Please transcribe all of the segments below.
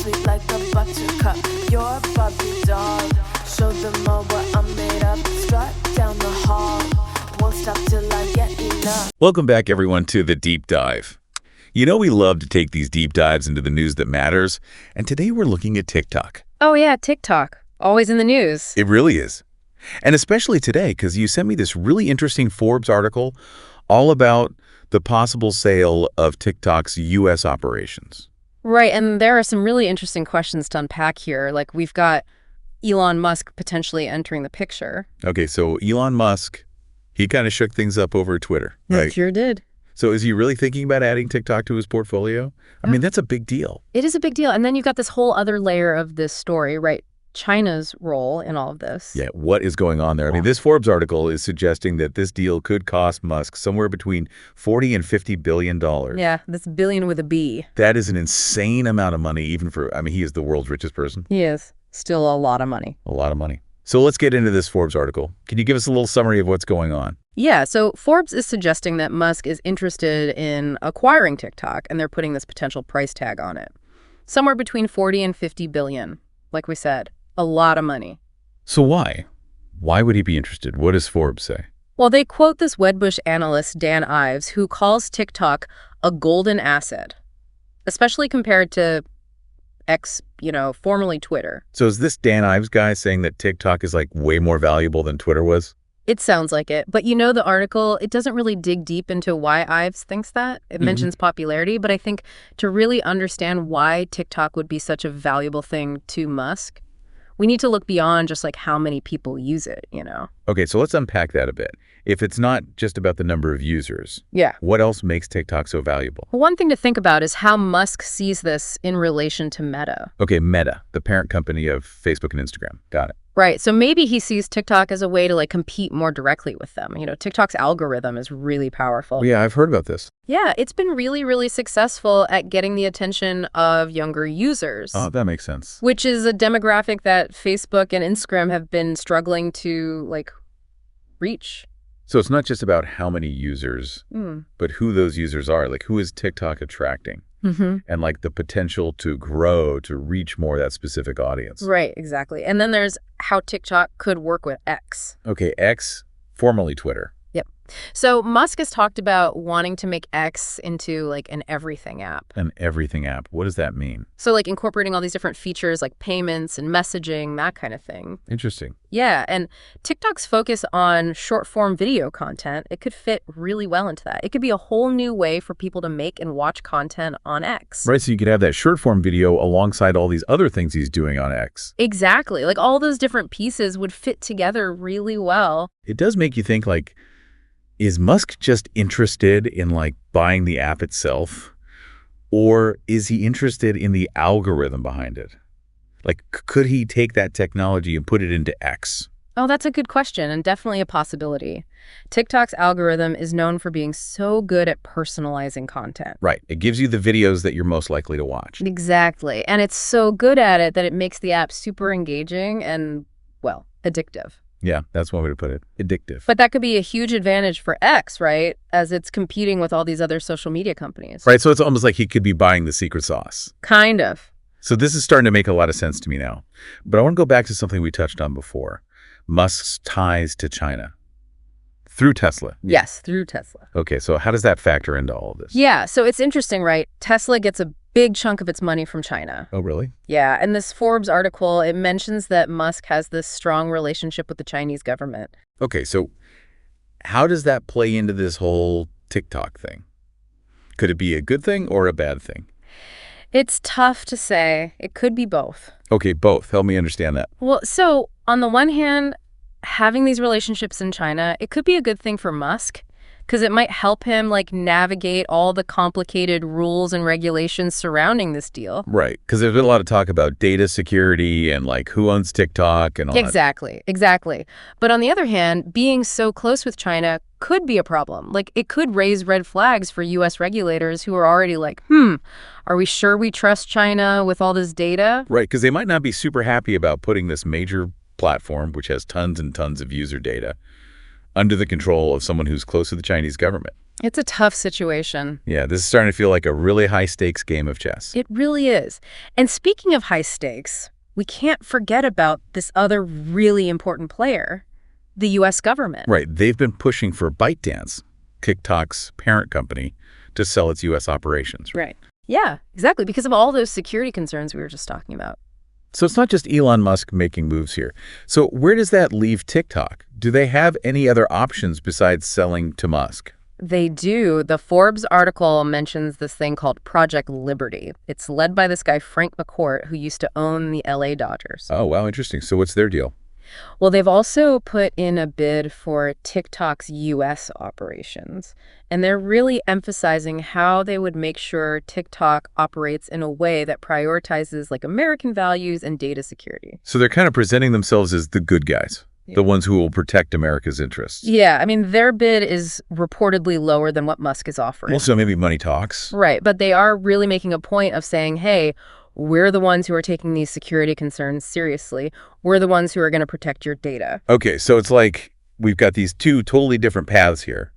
sweet like a buttercup. You're a Barbie doll. Show them all what I'm made of. Strut down the hall. Won't stop till I get enough. Welcome back, everyone, to The Deep Dive. You know we love to take these deep dives into the news that matters, and today we're looking at TikTok. Oh yeah, TikTok. Always in the news. It really is. And especially today, because you sent me this really interesting Forbes article all about the possible sale of TikTok's U.S. operations. Right, and there are some really interesting questions to unpack here. Like, we've got Elon Musk potentially entering the picture. Okay, so Elon Musk, he kind of shook things up over Twitter, right? Sure did. So is he really thinking about adding TikTok to his portfolio? I mean, that's a big deal. It is a big deal. And then you've got this whole other layer of this story, right? China's role in all of this. Yeah, what is going on there? I mean, this Forbes article is suggesting that this deal could cost Musk somewhere between $40 and $50 billion. Yeah, that's billion with a B. That is an insane amount of money, even for, I mean, he is the world's richest person. He is. Still a lot of money. A lot of money. So let's get into this Forbes article. Can you give us a little summary of what's going on? Yeah, so Forbes is suggesting that Musk is interested in acquiring TikTok, and they're putting this potential price tag on it. Somewhere between 40 and 50 billion, like we said. A lot of money. So why? Why would he be interested? What does Forbes say? Well, they quote this Wedbush analyst, Dan Ives, who calls TikTok a golden asset, especially compared to X, formerly Twitter. So is this Dan Ives guy saying that TikTok is like way more valuable than Twitter was? It sounds like it. But the article, it doesn't really dig deep into why Ives thinks that. It mentions popularity, but I think to really understand why TikTok would be such a valuable thing to Musk, we need to look beyond just like how many people use it, Okay, so let's unpack that a bit. If it's not just about the number of users, yeah, what else makes TikTok so valuable? Well, one thing to think about is how Musk sees this in relation to Meta. Okay, Meta, the parent company of Facebook and Instagram. Got it. Right. So maybe he sees TikTok as a way to compete more directly with them. TikTok's algorithm is really powerful. Oh, yeah, I've heard about this. Yeah, it's been really, really successful at getting the attention of younger users. Oh, that makes sense. Which is a demographic that Facebook and Instagram have been struggling to reach. So it's not just about how many users, but who those users are. Like, who is TikTok attracting? And the potential to grow, to reach more of that specific audience. Right, exactly. And then there's how TikTok could work with X. Okay, X, formerly Twitter. Yep. So Musk has talked about wanting to make X into an everything app. An everything app. What does that mean? So incorporating all these different features like payments and messaging, that kind of thing. Interesting. Yeah, and TikTok's focus on short-form video content, it could fit really well into that. It could be a whole new way for people to make and watch content on X. Right, so you could have that short-form video alongside all these other things he's doing on X. Exactly. All those different pieces would fit together really well. It does make you think, is Musk just interested in buying the app itself, or is he interested in the algorithm behind it? Could he take that technology and put it into X? Oh, that's a good question and definitely a possibility. TikTok's algorithm is known for being so good at personalizing content. Right. It gives you the videos that you're most likely to watch. Exactly. And it's so good at it that it makes the app super engaging and, addictive. Yeah, that's one way to put it. Addictive. But that could be a huge advantage for X, right? As it's competing with all these other social media companies. Right, so it's almost like he could be buying the secret sauce. Kind of. So this is starting to make a lot of sense to me now. But I want to go back to something we touched on before. Musk's ties to China. Through Tesla. Yes, through Tesla. Okay, so how does that factor into all of this? Yeah, so it's interesting, right? Tesla gets a big chunk of its money from China. Oh, really? Yeah, and this Forbes article, it mentions that Musk has this strong relationship with the Chinese government. Okay, so how does that play into this whole TikTok thing? Could it be a good thing or a bad thing? It's tough to say. It could be both. Okay, both. Help me understand that. Well, so on the one hand, having these relationships in China, it could be a good thing for Musk because it might help him navigate all the complicated rules and regulations surrounding this deal. Right, because there's been a lot of talk about data security and who owns TikTok and all that. Exactly. But on the other hand, being so close with China could be a problem. It could raise red flags for U.S. regulators who are already are we sure we trust China with all this data? Right, because they might not be super happy about putting this major platform, which has tons and tons of user data, under the control of someone who's close to the Chinese government. It's a tough situation. Yeah, this is starting to feel like a really high-stakes game of chess. It really is. And speaking of high stakes, we can't forget about this other really important player, the U.S. government. Right. They've been pushing for ByteDance, TikTok's parent company, to sell its U.S. operations. Right. Yeah, exactly, because of all those security concerns we were just talking about. So it's not just Elon Musk making moves here. So where does that leave TikTok? Do they have any other options besides selling to Musk? They do. The Forbes article mentions this thing called Project Liberty. It's led by this guy, Frank McCourt, who used to own the LA Dodgers. Oh, wow, interesting. So what's their deal? Well, they've also put in a bid for TikTok's U.S. operations, and they're really emphasizing how they would make sure TikTok operates in a way that prioritizes like American values and data security. So they're kind of presenting themselves as the good guys, the ones who will protect America's interests. Yeah, I mean, their bid is reportedly lower than what Musk is offering. Also, maybe money talks. Right, but they are really making a point of saying, hey, we're the ones who are taking these security concerns seriously. We're the ones who are going to protect your data. Okay, so it's like we've got these two totally different paths here.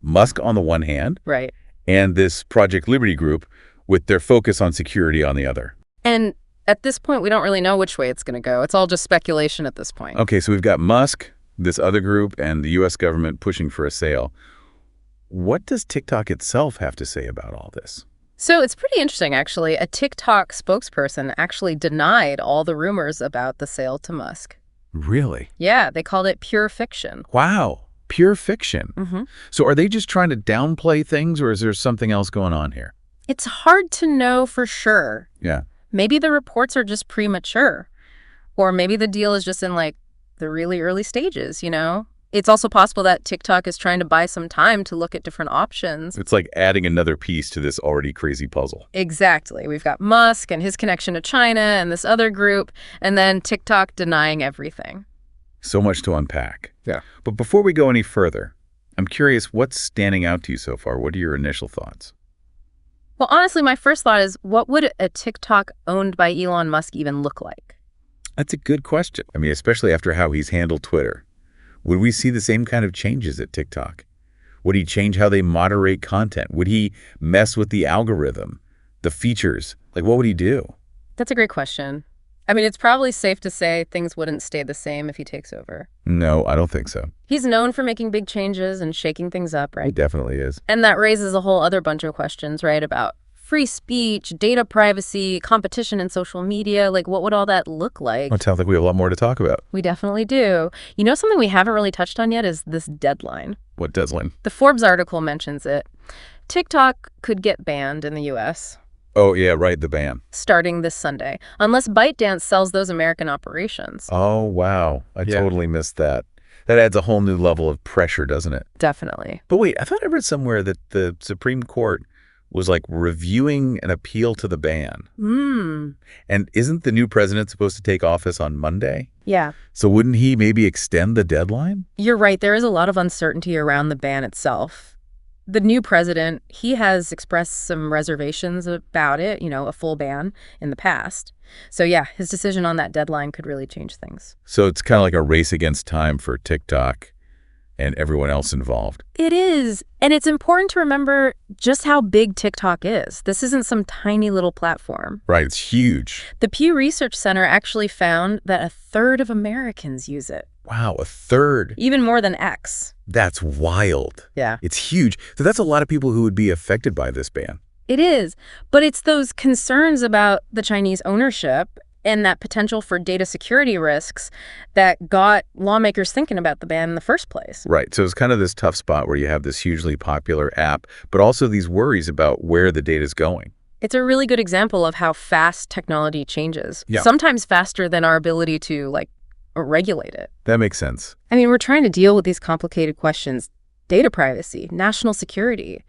Musk on the one hand, Right. and this Project Liberty group with their focus on security on the other. And at this point, we don't really know which way it's going to go. It's all just speculation at this point. Okay, so we've got Musk, this other group, and the U.S. government pushing for a sale. What does TikTok itself have to say about all this? So it's pretty interesting, actually. A TikTok spokesperson actually denied all the rumors about the sale to Musk. Really? Yeah, they called it pure fiction. Wow, pure fiction. Mm-hmm. So are they just trying to downplay things, or is there something else going on here? It's hard to know for sure. Yeah. Maybe the reports are just premature. Or maybe the deal is just in, like, the really early stages, you know? It's also possible that TikTok is trying to buy some time to look at different options. It's like adding another piece to this already crazy puzzle. Exactly. We've got Musk and his connection to China and this other group, and then TikTok denying everything. So much to unpack. Yeah. But before we go any further, I'm curious, what's standing out to you so far? What are your initial thoughts? Well, honestly, my first thought is, what would a TikTok owned by Elon Musk even look like? That's a good question. I mean, especially after how he's handled Twitter. Would we see the same kind of changes at TikTok? Would he change how they moderate content? Would he mess with the algorithm, the features? Like, what would he do? That's a great question. I mean, it's probably safe to say things wouldn't stay the same if he takes over. No, I don't think so. He's known for making big changes and shaking things up, He right? definitely is. And that raises a whole other bunch of questions, right, about free speech, data privacy, competition in social media. Like, what would all that look like? It sounds like we have a lot more to talk about. We definitely do. You know, something we haven't really touched on yet is this deadline. What deadline? The Forbes article mentions it. TikTok could get banned in the U.S. Oh, yeah, right, the ban. starting this Sunday, unless ByteDance sells those American operations. Oh, wow. I Yeah. totally missed that. That adds a whole new level of pressure, doesn't it? Definitely. But wait, I thought I read somewhere that the Supreme Court was like reviewing an appeal to the ban. And isn't the new president supposed to take office on Monday? Yeah. So wouldn't he maybe extend the deadline? You're right. There is a lot of uncertainty around the ban itself. The new president, he has expressed some reservations about it, you know, a full ban in the past. So yeah, his decision on that deadline could really change things. So it's kind of like a race against time for TikTok and everyone else involved. It is. And it's important to remember just how big TikTok is. This isn't some tiny little platform. Right, it's huge. The Pew Research Center actually found that a third of Americans use it, Wow, a third. even more than X. That's wild. Yeah. It's huge. So that's a lot of people who would be affected by this ban. It is, but it's those concerns about the Chinese ownership and that potential for data security risks that got lawmakers thinking about the ban in the first place. Right. So it's kind of this tough spot where you have this hugely popular app, but also these worries about where the data is going. It's a really good example of how fast technology changes, Yeah. sometimes faster than our ability to, regulate it. That makes sense. I mean, we're trying to deal with these complicated questions: data privacy, national security,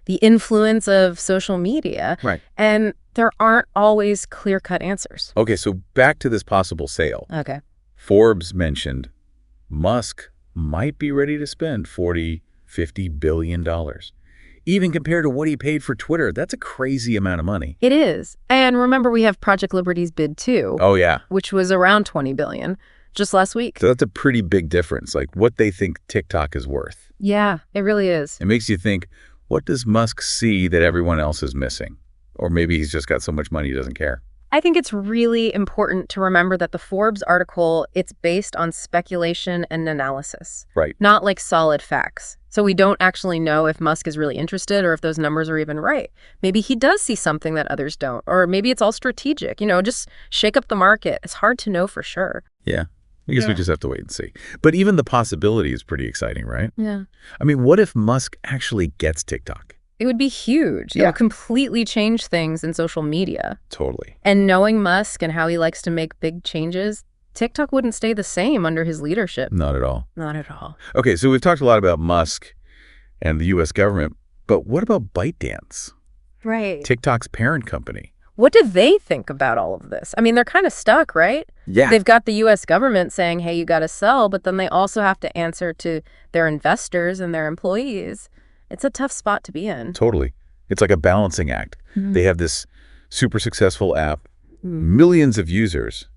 the influence of social media. Right. And there aren't always clear-cut answers. Okay, so back to this possible sale. Okay. Forbes mentioned Musk might be ready to spend $40-50 billion. Even compared to what he paid for Twitter, that's a crazy amount of money. It is. And remember, we have Project Liberty's bid too, Oh, yeah. which was around $20 billion. just last week. So that's a pretty big difference, like what they think TikTok is worth. Yeah, it really is. It makes you think, what does Musk see that everyone else is missing? Or maybe he's just got so much money he doesn't care. I think it's really important to remember that the Forbes article, it's based on speculation and analysis, Right. not like solid facts. So we don't actually know if Musk is really interested or if those numbers are even right. Maybe he does see something that others don't, or maybe it's all strategic, just shake up the market. It's hard to know for sure. Yeah. I guess we just have to wait and see. But even the possibility is pretty exciting, right? Yeah. I mean, what if Musk actually gets TikTok? It would be huge. It Yeah. would completely change things in social media. Totally. And knowing Musk and how he likes to make big changes, TikTok wouldn't stay the same under his leadership. Not at all. Not at all. Okay, so we've talked a lot about Musk and the U.S. government, but what about ByteDance, Right. TikTok's parent company? What do they think about all of this? I mean, they're kind of stuck, right? Yeah. They've got the U.S. government saying, hey, you got to sell, but then they also have to answer to their investors and their employees. It's a tough spot to be in. Totally. It's like a balancing act. Mhm. They have this super successful app, millions of users,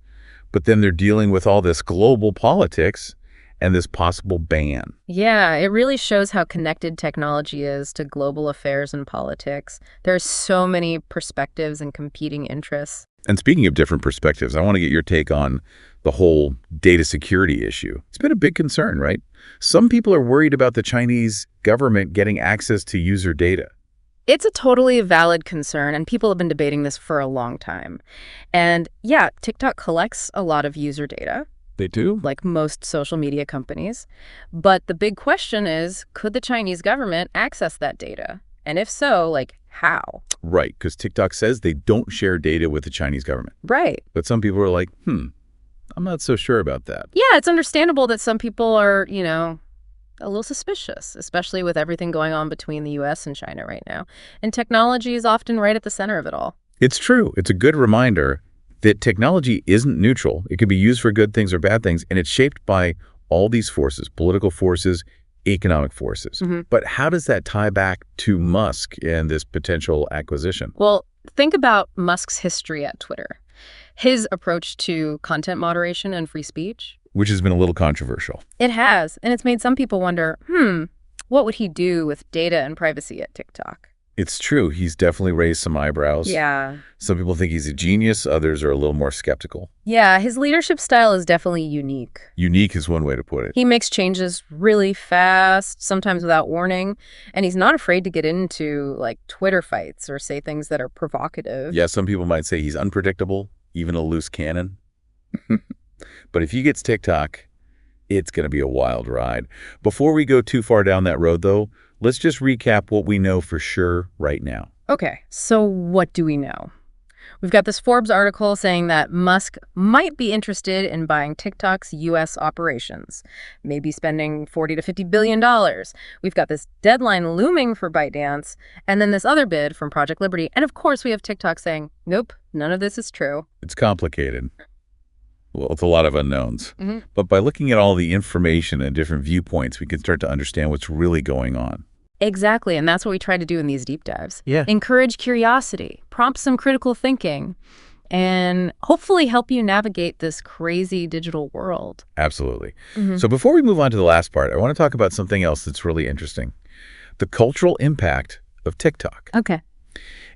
but then they're dealing with all this global politics and this possible ban. Yeah, it really shows how connected technology is to global affairs and politics. There are so many perspectives and competing interests. And speaking of different perspectives, I want to get your take on the whole data security issue. It's been a big concern, right? Some people are worried about the Chinese government getting access to user data. It's a totally valid concern, and people have been debating this for a long time. And yeah, TikTok collects a lot of user data, They do? like most social media companies. But the big question is, could the Chinese government access that data? And if so, how? Right, because TikTok says they don't share data with the Chinese government. Right. But some people are like, I'm not so sure about that. Yeah, it's understandable that some people are, a little suspicious, especially with everything going on between the U.S. and China right now. And technology is often right at the center of it all. It's true. It's a good reminder that technology isn't neutral. It can be used for good things or bad things, and it's shaped by all these forces, political forces, economic forces. But how does that tie back to Musk and this potential acquisition? Well, think about Musk's history at Twitter. His approach to content moderation and free speech. Which has been a little controversial. It has, and it's made some people wonder, what would he do with data and privacy at TikTok? It's true. He's definitely raised some eyebrows. Yeah. Some people think he's a genius. Others are a little more skeptical. Yeah, his leadership style is definitely unique. Unique is one way to put it. He makes changes really fast, sometimes without warning, and he's not afraid to get into, Twitter fights or say things that are provocative. Yeah, some people might say he's unpredictable, even a loose cannon. But if he gets TikTok, it's going to be a wild ride. Before we go too far down that road, though, let's just recap what we know for sure right now. Okay, so what do we know? We've got this Forbes article saying that Musk might be interested in buying TikTok's U.S. operations, maybe spending $40 to $50 billion. We've got this deadline looming for ByteDance, and then this other bid from Project Liberty. And of course, we have TikTok saying, nope, none of this is true. It's complicated. Well, it's a lot of unknowns. But by looking at all the information and different viewpoints, we can start to understand what's really going on. Exactly, and that's what we try to do in these deep dives. Yeah. Encourage curiosity, prompt some critical thinking, and hopefully help you navigate this crazy digital world. Absolutely. So before we move on to the last part, I want to talk about something else that's really interesting. The cultural impact of TikTok. Okay.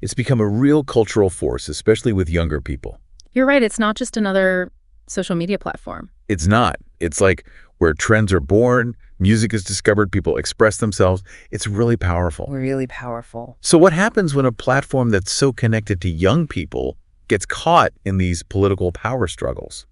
It's become a real cultural force, especially with younger people. You're right, it's not just another social media platform. It's not. It's like where trends are born, music is discovered, people express themselves. It's really powerful. Really powerful. So what happens when a platform that's so connected to young people gets caught in these political power struggles?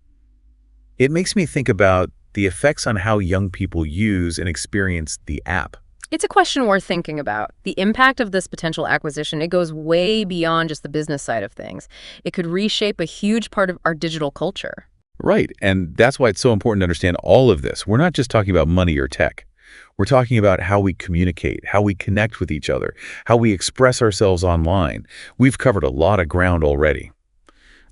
It makes me think about the effects on how young people use and experience the app. It's a question worth thinking about. The impact of this potential acquisition, it goes way beyond just the business side of things. It could reshape a huge part of our digital culture. Right, and that's why it's so important to understand all of this. We're not just talking about money or tech. We're talking about how we communicate, how we connect with each other, how we express ourselves online. We've covered a lot of ground already.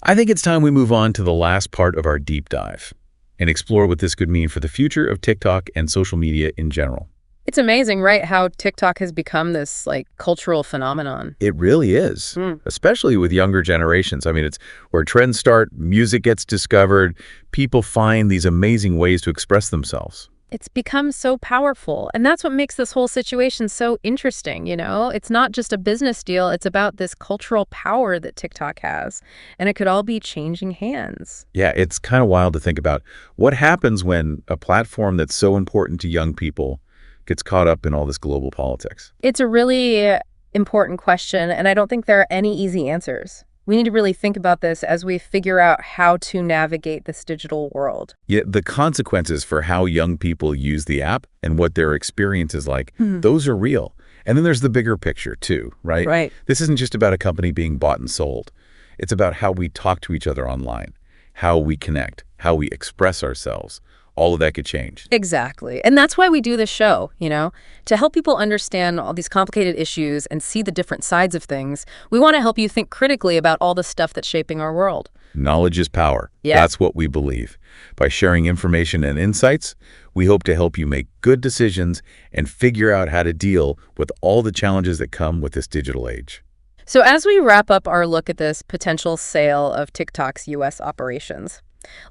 I think it's time we move on to the last part of our deep dive and explore what this could mean for the future of TikTok and social media in general. It's amazing, right, how TikTok has become this, like, cultural phenomenon. It really is, especially with younger generations. I mean, it's where trends start, music gets discovered, people find these amazing ways to express themselves. It's become so powerful, and that's what makes this whole situation so interesting, you know? It's not just a business deal, it's about this cultural power that TikTok has, and it could all be changing hands. Yeah, it's kind of wild to think about what happens when a platform that's so important to young people gets caught up in all this global politics. It's a really important question, and I don't think there are any easy answers. We need to really think about this as we figure out how to navigate this digital world. Yet the consequences for how young people use the app and what their experience is like, those are real. And then there's the bigger picture too, right? Right. This isn't just about a company being bought and sold. It's about how we talk to each other online, how we connect, how we express ourselves. All of that could change. Exactly. And that's why we do this show, you know, to help people understand all these complicated issues and see the different sides of things. We want to help you think critically about all the stuff that's shaping our world. Knowledge is power. Yeah. That's what we believe. By sharing information and insights, we hope to help you make good decisions and figure out how to deal with all the challenges that come with this digital age. So as we wrap up our look at this potential sale of TikTok's U.S. operations,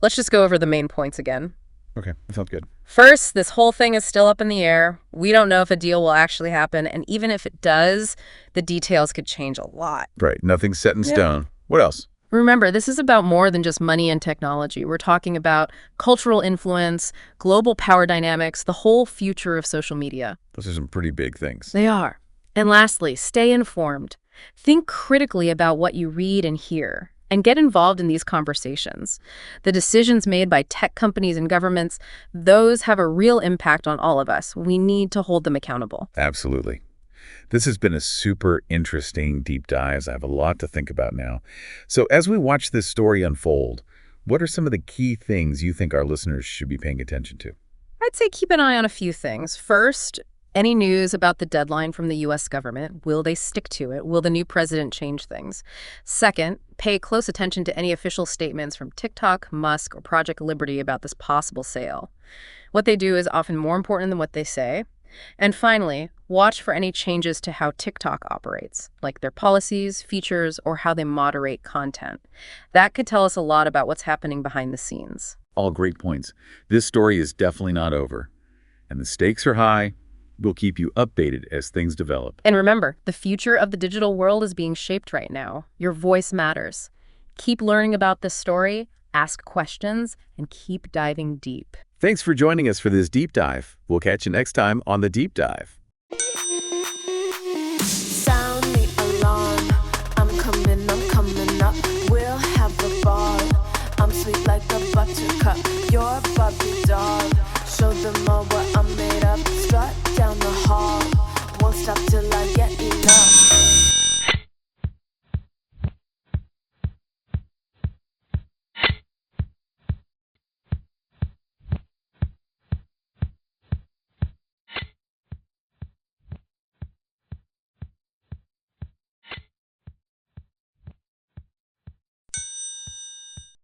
let's just go over the main points again. Okay, that sounds good. First, this whole thing is still up in the air. We don't know if a deal will actually happen, and even if it does, the details could change a lot. Right, nothing's set in stone. What else? Remember, this is about more than just money and technology. We're talking about cultural influence, global power dynamics, the whole future of social media. Those are some pretty big things. They are. And lastly, stay informed. Think critically about what you read and hear, and get involved in these conversations. The decisions made by tech companies and governments, those have a real impact on all of us. We need to hold them accountable. Absolutely. This has been a super interesting deep dive. I have a lot to think about now. So as we watch this story unfold, what are some of the key things you think our listeners should be paying attention to? I'd say keep an eye on a few things. First, any news about the deadline from the U.S. government? Will they stick to it? Will the new president change things? Second, pay close attention to any official statements from TikTok, Musk, or Project Liberty about this possible sale. What they do is often more important than what they say. And finally, watch for any changes to how TikTok operates, like their policies, features, or how they moderate content. That could tell us a lot about what's happening behind the scenes. All great points. This story is definitely not over, and the stakes are high. We'll keep you updated as things develop. And remember, the future of the digital world is being shaped right now. Your voice matters. Keep learning about this story, ask questions, and keep diving deep. Thanks for joining us for this deep dive. We'll catch you next time on The Deep Dive. Sound the alarm. I'm coming up. We'll have a ball. I'm sweet like a buttercup. You're a Barbie doll. Show them all what I'm made of. Strut down the hall. Won't stop till I